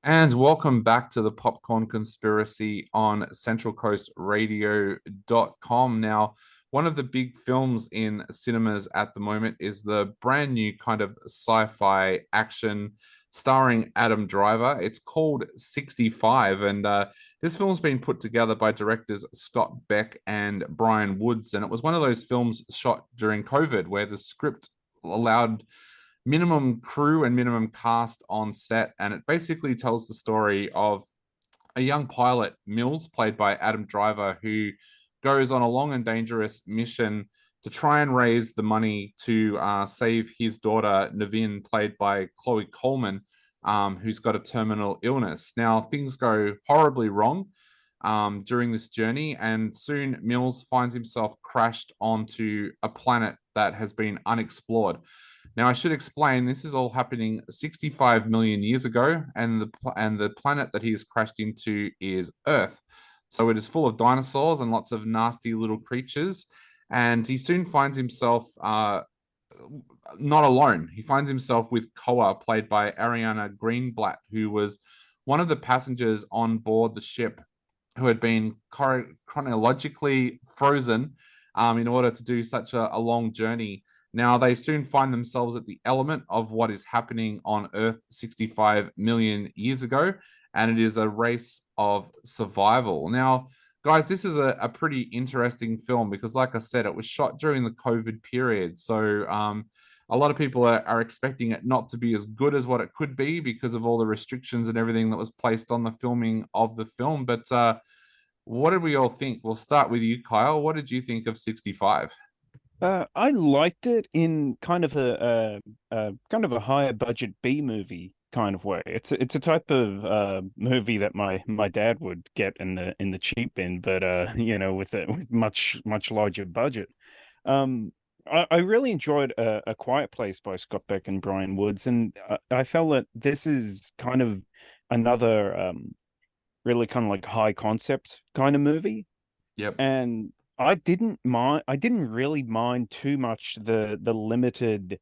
And welcome back to the Popcorn Conspiracy on centralcoastradio.com. Now, one of the big films in cinemas at the moment is the brand new kind of sci-fi action starring Adam Driver. It's called 65, and this film's been put together by directors Scott Beck and Brian Woods, and it was one of those films shot during COVID where the script allowed minimum crew and minimum cast on set. And it basically tells the story of a young pilot, Mills, played by Adam Driver, who goes on a long and dangerous mission to try and raise the money to save his daughter, Navin, played by Chloe Coleman, who's got a terminal illness. Now, things go horribly wrong during this journey, and soon Mills finds himself crashed onto a planet that has been unexplored. Now, I should explain this is all happening 65 million years ago, and the planet that he has crashed into is Earth. So it is full of dinosaurs and lots of nasty little creatures. And he soon finds himself not alone. He finds himself with Koa, played by Ariana Greenblatt, who was one of the passengers on board the ship who had been chronologically frozen in order to do such a long journey. Now, they soon find themselves at the element of what is happening on Earth 65 million years ago, and it is a race of survival. Now, guys, this is a pretty interesting film because, like I said, it was shot during the COVID period. So, a lot of people are expecting it not to be as good as what it could be because of all the restrictions and everything that was placed on the filming of the film. But what did we all think? We'll start with you, Kyle. What did you think of 65? I liked it in kind of a kind of a higher budget B movie kind of way. It's a type of movie that my dad would get in the cheap bin, but with with much larger budget. I really enjoyed a Quiet Place by Scott Beck and Brian Woods, and I felt that this is kind of another really kind of like high concept kind of movie. Yep. And I didn't really mind too much the limited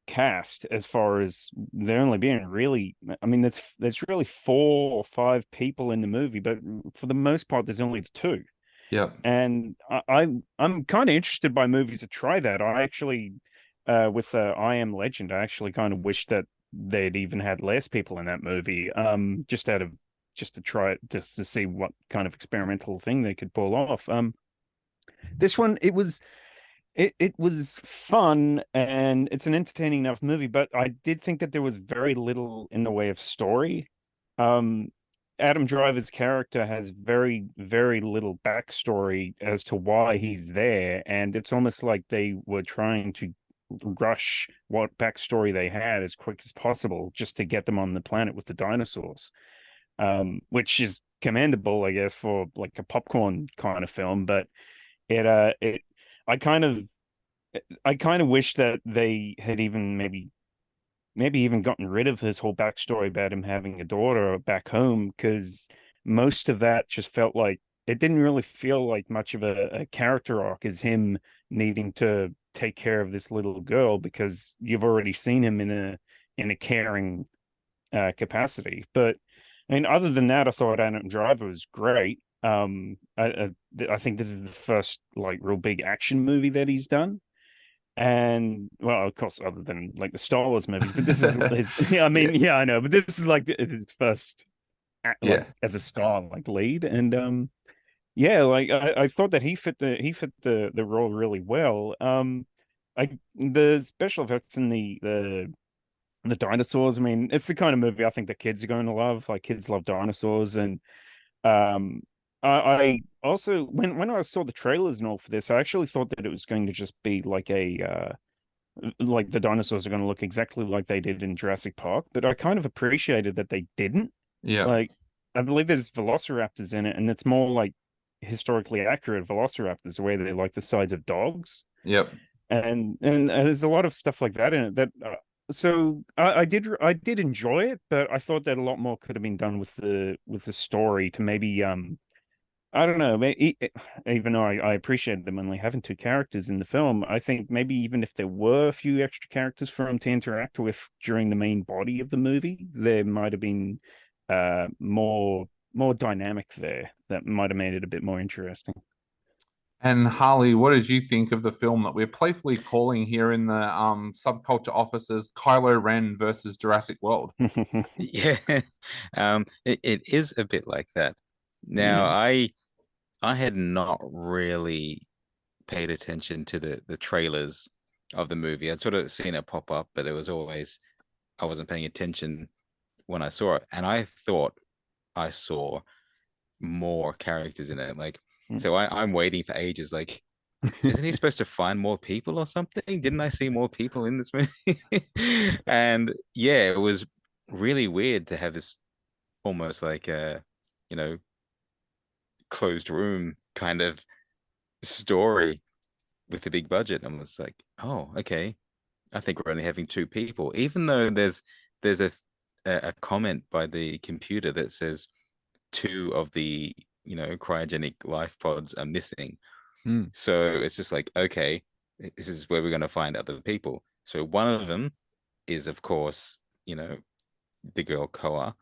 cast as far as there only being really, I mean, there's really four or five people in the movie, but for the most part there's only two. Yep. And I'm kind of interested by movies that try that. I actually with I Am Legend, I actually kind of wish that they'd even had less people in that movie, just to try it, just to see what kind of experimental thing they could pull off. This one, it was fun and it's an entertaining enough movie, but I did think that there was very little in the way of story. Um, Adam Driver's character has very little backstory as to why he's there, and it's almost like they were trying to rush what backstory they had as quick as possible just to get them on the planet with the dinosaurs. Which is commendable, I guess, for like a popcorn kind of film, but it I kind of I kind of wish that they had even maybe even gotten rid of his whole backstory about him having a daughter back home, because most of that just felt like it didn't really feel like much of a character arc as him needing to take care of this little girl, because you've already seen him in a caring capacity. But I mean, other than that, I thought Adam Driver was great. I think this is the first like real big action movie that he's done. And well, of course, other than like the Star Wars movies, but this is his. Yeah, I Yeah. mean, yeah, I know, but this is like his first like Yeah. as a star, like lead, and yeah, like I thought that he fit the role really well. The special effects and the dinosaurs. I mean, it's the kind of movie I think the kids are going to love. Like kids love dinosaurs, and um, I also when I saw the trailers and all for this, I actually thought that it was going to just be like a like the dinosaurs are going to look exactly like they did in Jurassic Park, but I kind of appreciated that they didn't. Yeah. Like, I believe there's velociraptors in it, and it's more like historically accurate velociraptors, the way they like the size of dogs, Yep. and there's a lot of stuff like that in it that. So I did enjoy it, but I thought that a lot more could have been done with the story to maybe I don't know. Even though I appreciated them only having two characters in the film, I think maybe even if there were a few extra characters for him to interact with during the main body of the movie, there might have been more dynamic there that might have made it a bit more interesting. And Harley, what did you think of the film that we're playfully calling here in the subculture offices Kylo Ren versus Jurassic World? Yeah, it is a bit like that. Now, Yeah. I had not really paid attention to the trailers of the movie. I'd sort of seen it pop up, but it was always I wasn't paying attention when I saw it, and I thought I saw more characters in it. Like, so I'm waiting for ages. Like, isn't he supposed to find more people or something? Didn't I see more people in this movie? And yeah, it was really weird to have this almost like a, you know, closed room kind of story with a big budget. And I was like, oh, okay. I think we're only having two people, even though there's a comment by the computer that says two of the cryogenic life pods are missing. Mm. So it's just like, okay, this is where we're going to find other people. So one of them is, of course, the girl Koa.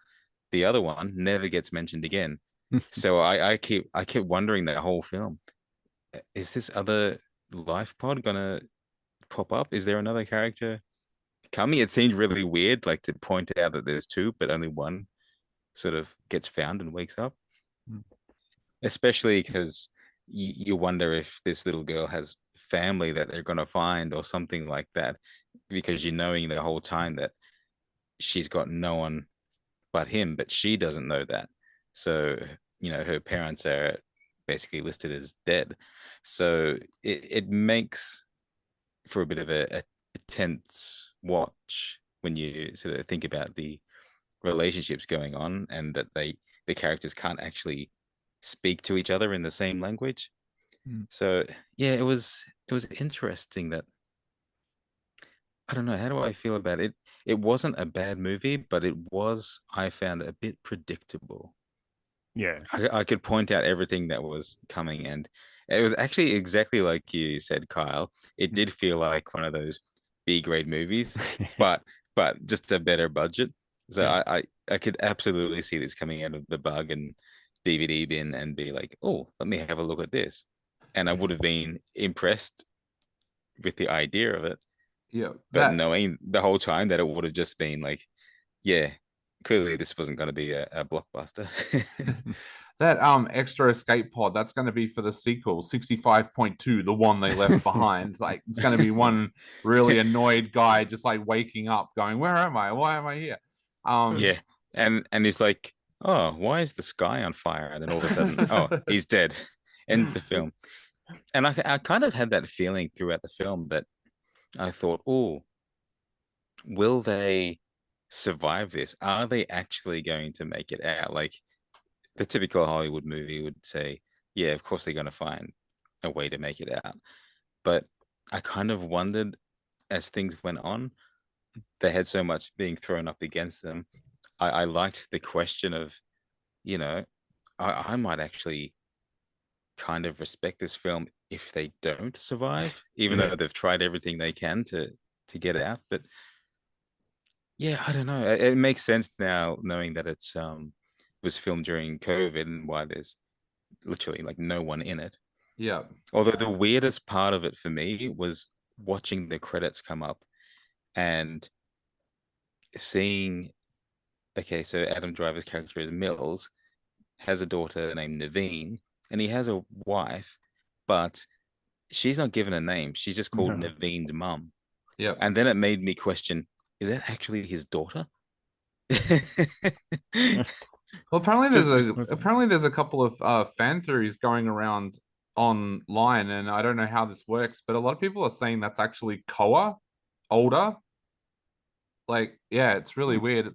The other one never gets mentioned again. So I keep wondering that whole film, is this other life pod gonna pop up? Is there another character coming? It seemed really weird, like to point out that there's two, but only one sort of gets found and wakes up. Especially because you wonder if this little girl has family that they're gonna find or something like that, because you're knowing the whole time that she's got no one but him, but she doesn't know that. So, her parents are basically listed as dead. So it makes for a bit of a tense watch when you sort of think about the relationships going on and that the characters can't actually speak to each other in the same language. Mm. So yeah, it was interesting that I don't know, how do I feel about it? It wasn't a bad movie, but it was, I found, a bit predictable. Yeah. I could point out everything that was coming, and it was actually exactly like you said, Kyle. It did feel like one of those B grade movies, but just a better budget. So Yeah. I could absolutely see this coming out of the bug and DVD bin and be like, oh, let me have a look at this. And I would have been impressed with the idea of it, Yeah. but That knowing the whole time that it would have just been like, yeah, clearly this wasn't going to be a blockbuster. that extra escape pod, that's going to be for the sequel, 65.2, the one they left behind. Like it's going to be one really annoyed guy just like waking up going, where am I? Why am I here? Yeah. And he's like, oh, why is the sky on fire? And then all of a sudden, oh, he's dead. End of the film. And I kind of had that feeling throughout the film that I thought, oh, will they survive this? Are they actually going to make it out? Like the typical Hollywood movie would say, yeah, of course they're going to find a way to make it out. But I kind of wondered as things went on, they had so much being thrown up against them. I liked the question of, you know, I might actually kind of respect this film if they don't survive, even Yeah. though they've tried everything they can to get out. But yeah, I don't know. It makes sense now knowing that it's was filmed during COVID and why there's literally like no one in it. Yeah. Although the weirdest part of it for me was watching the credits come up and seeing, okay, so Adam Driver's character is Mills, has a daughter named Naveen, and he has a wife, but she's not given a name. She's just called No. Naveen's mum. Yep. And then it made me question, is that actually his daughter? Well, apparently there's Just a apparently there's a couple of fan theories going around online, and I don't know how this works, but a lot of people are saying that's actually Koa, older. Like, yeah, it's really weird.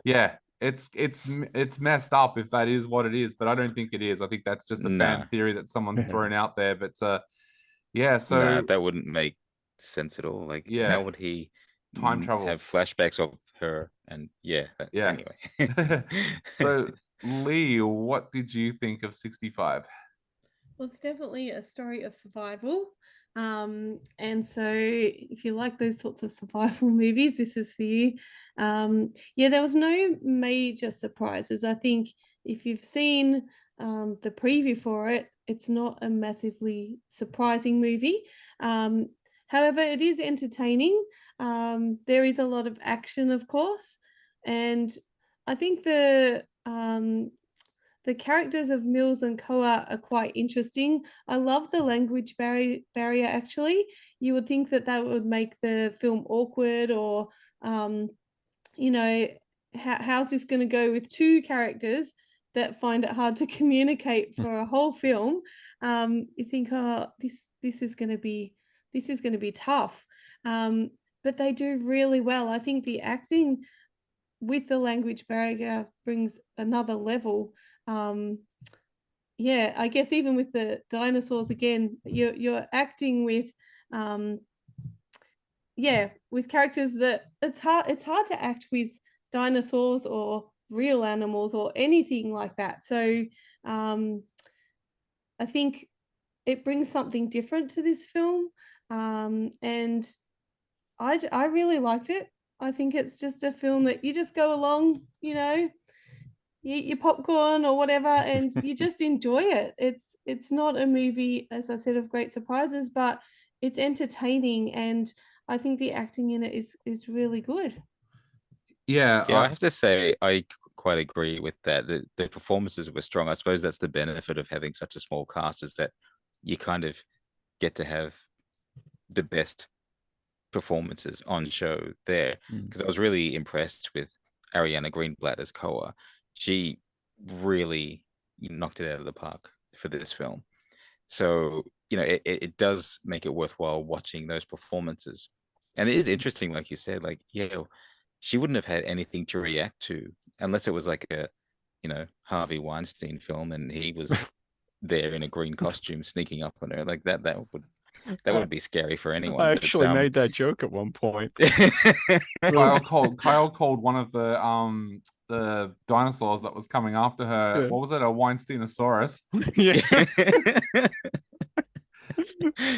Yeah, it's messed up if that is what it is, but I don't think it is. I think that's just a fan nah, theory that someone's thrown out there. But yeah, nah, so that wouldn't make sense at all. Like, how yeah, would he time travel. have flashbacks of her? And yeah, Yeah. anyway. So Lee, what did you think of 65? Well, it's definitely a story of survival. And so if you like those sorts of survival movies, this is for you. Yeah, there was no major surprises. I think if you've seen the preview for it, it's not a massively surprising movie. However, it is entertaining. There is a lot of action, of course, and I think the characters of Mills and Koa are quite interesting. I love the language barrier, actually. You would think that that would make the film awkward or, you know, how's this going to go with two characters that find it hard to communicate for a whole film? You think, oh, this is going to be tough. But they do really well. I think the acting with the language barrier brings another level. Yeah, I guess even with the dinosaurs again, you're acting with with characters that it's hard to act with dinosaurs or real animals or anything like that. So I think it brings something different to this film. And I really liked it. I think it's just a film that you just go along, you eat your popcorn or whatever, and you just enjoy it. It's not a movie, as I said, of great surprises, but it's entertaining, and I think the acting in it is really good. Yeah, Yeah, I have to say I quite agree with that. The performances were strong. I suppose that's the benefit of having such a small cast, is that you kind of get to have the best performances on show there. Because I was really impressed with Ariana Greenblatt as Koa. She really knocked it out of the park for this film. So, it does make it worthwhile watching those performances. And it is interesting, like you said, like, yeah, she wouldn't have had anything to react to unless it was like a, Harvey Weinstein film and he was there in a green costume sneaking up on her. Like that would be scary for anyone. I But actually made that joke at one point. Kyle called one of the dinosaurs that was coming after her. Yeah. What was it? A Weinsteinosaurus. Yeah.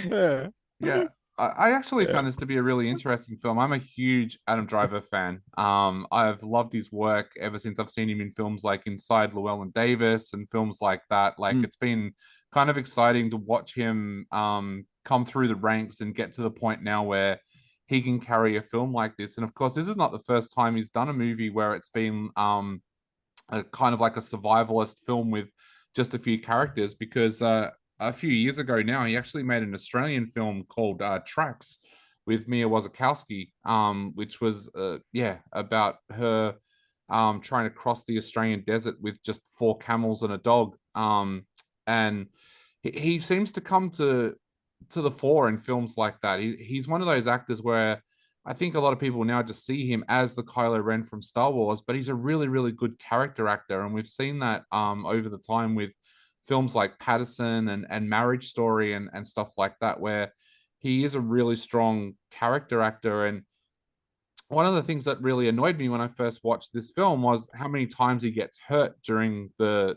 Yeah. Yeah. I actually found this to be a really interesting film. I'm a huge Adam Driver fan. I've loved his work ever since I've seen him in films like Inside Llewellyn Davis and films like that. Like it's been kind of exciting to watch him come through the ranks and get to the point now where he can carry a film like this. And of course, this is not the first time he's done a movie where it's been a kind of like a survivalist film with just a few characters, because a few years ago now, he actually made an Australian film called Tracks with Mia Wasikowska, which was, about her trying to cross the Australian desert with just 4 camels and a dog. And he seems to come to the fore in films like that. He's one of those actors where I think a lot of people now just see him as the Kylo Ren from Star Wars, but he's a really, really good character actor. And we've seen that over the time with films like Patterson and Marriage Story and stuff like that, where he is a really strong character actor. And one of the things that really annoyed me when I first watched this film was how many times he gets hurt during the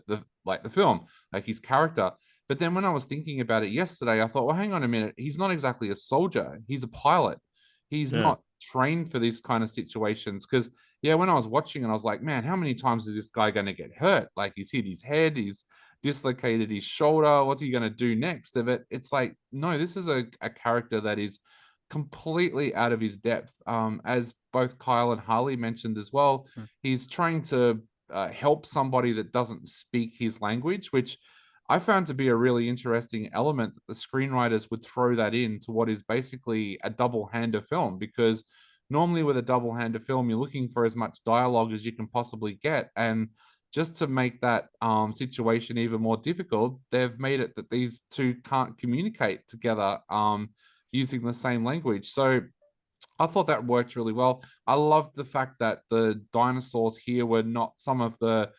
film, like his character. But then when I was thinking about it yesterday, I thought, well, hang on a minute. He's not exactly a soldier. He's a pilot. He's not trained for this kind of situations. Because, when I was watching it, I was like, man, how many times is this guy going to get hurt? Like, he's hit his head, he's dislocated his shoulder. What's he going to do next? Of it, it's like, no, this is a character that is completely out of his depth. As both Kyle and Harley mentioned as well, he's trying to help somebody that doesn't speak his language, which I found to be a really interesting element that the screenwriters would throw that into what is basically a double-hander film, because normally with a double-hander film, you're looking for as much dialogue as you can possibly get. And just to make that situation even more difficult, they've made it that these two can't communicate together using the same language. So I thought that worked really well. I loved the fact that the dinosaurs here were not some of the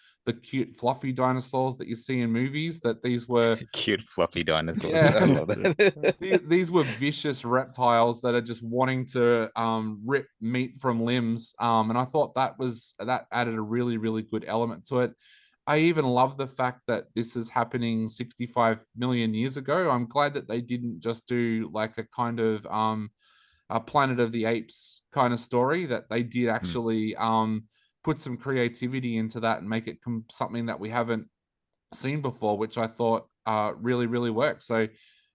cute fluffy dinosaurs that you see in movies, that these were cute fluffy dinosaurs. I love that. these were vicious reptiles that are just wanting to rip meat from limbs. And I thought that added a really, really good element to it. I even love the fact that this is happening 65 million years ago. I'm glad that they didn't just do like a kind of a Planet of the Apes kind of story, that they did actually put some creativity into that and make it something that we haven't seen before, which I thought really, really worked. So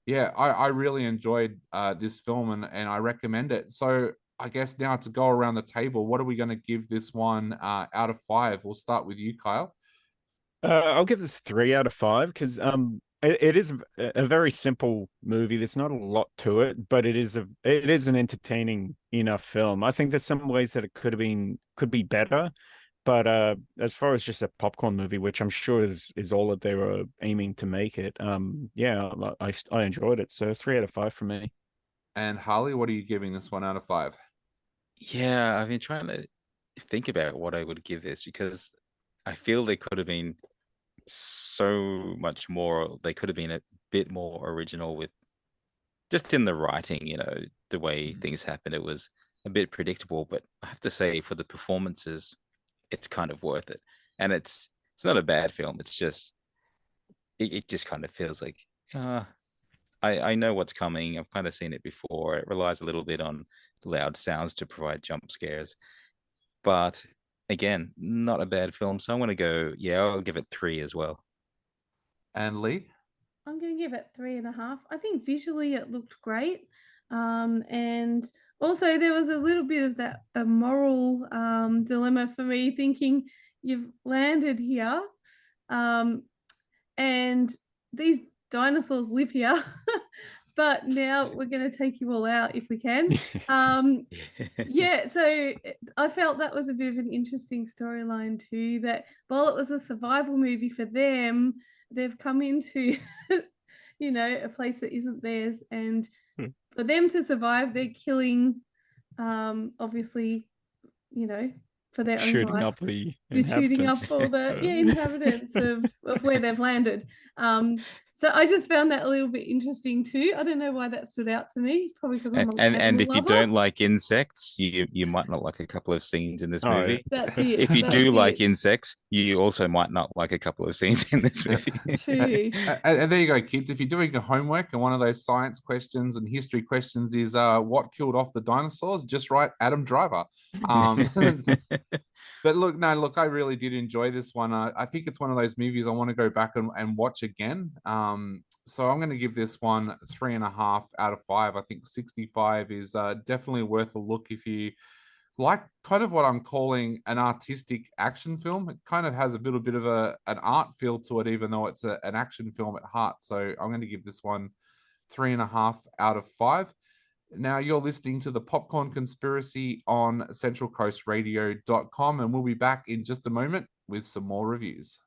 yeah, I really enjoyed this film, and I recommend it. So I guess now to go around the table, what are we going to give this one out of 5? We'll start with you, Kyle. I'll give this 3 out of 5 because it is a very simple movie. There's not a lot to it, but it is an entertaining enough film. I think there's some ways that it could be better, but as far as just a popcorn movie, which I'm sure is all that they were aiming to make it, yeah, I enjoyed it. So 3 out of 5 for me. And Harley, what are you giving this one out of 5? Yeah, I've been trying to think about what I would give this because I feel they could have been so much more. They could have been a bit more original with just in the writing, the way things happened. It was a bit predictable, but I have to say for the performances, it's kind of worth it. And it's not a bad film. It's just it just kind of feels like I know what's coming. I've kind of seen it before. It relies a little bit on loud sounds to provide jump scares. But again, not a bad film. So I'm going to go, yeah, I'll give it 3 as well. And Lee? I'm going to give it 3.5. I think visually it looked great. And also there was a little bit of that a moral dilemma for me, thinking you've landed here and these dinosaurs live here. But now we're going to take you all out if we can. Yeah, so I felt that was a bit of an interesting storyline too, that while it was a survival movie for them, they've come into, a place that isn't theirs. And for them to survive, they're killing, obviously, for their own life. Up the shooting up all the inhabitants of where they've landed. So I just found that a little bit interesting too. I don't know why that stood out to me. Probably because I'm and if lover. you don't like insects, you might not like a couple of scenes in this movie. That's it. If you do like insects, you also might not like a couple of scenes in this movie. True. And there you go, kids. If you're doing your homework and one of those science questions and history questions is what killed off the dinosaurs, just write Adam Driver. But look, I really did enjoy this one. I think it's one of those movies I want to go back and watch again. So I'm going to give this one 3.5 out of 5. I think 65 is definitely worth a look if you like kind of what I'm calling an artistic action film. It kind of has a little bit of an art feel to it, even though it's an action film at heart. So I'm going to give this one 3.5 out of 5. Now you're listening to the Popcorn Conspiracy on centralcoastradio.com, and we'll be back in just a moment with some more reviews.